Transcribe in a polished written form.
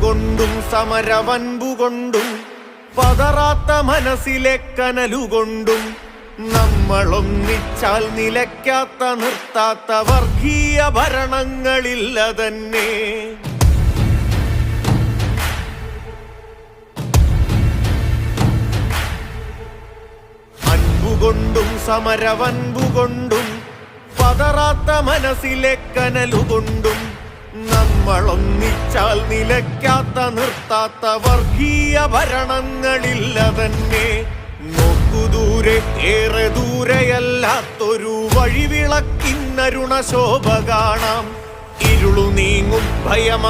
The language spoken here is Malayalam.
അൻപുകൊണ്ടും സമരവൻപുകൊണ്ടും പതറാത്ത മനസ്സിലെ കനലുകൊണ്ടും നമ്മളൊന്നിച്ചാൽ നിലയ്ക്കാത്ത നിർത്താത്ത വർഗീയ ഭരണങ്ങളില്ല തന്നെ. അൻപുകൊണ്ടും സമരവൻപുകൊണ്ടും പതറാത്ത മനസ്സിലെ കനലുകൊണ്ടും നമ്മളൊന്നിച്ചാൽ നിലയ്ക്കാത്ത നിർത്താത്ത വർഗീയ ഭരണങ്ങളില്ല തന്നെ. നോക്കുദൂരെ ഏറെ ദൂരെയല്ലാത്തൊരു വഴിവിളക്കിന്നരുണ ശോഭ കാണാം. ഇരുളു നീങ്ങും ഭയമ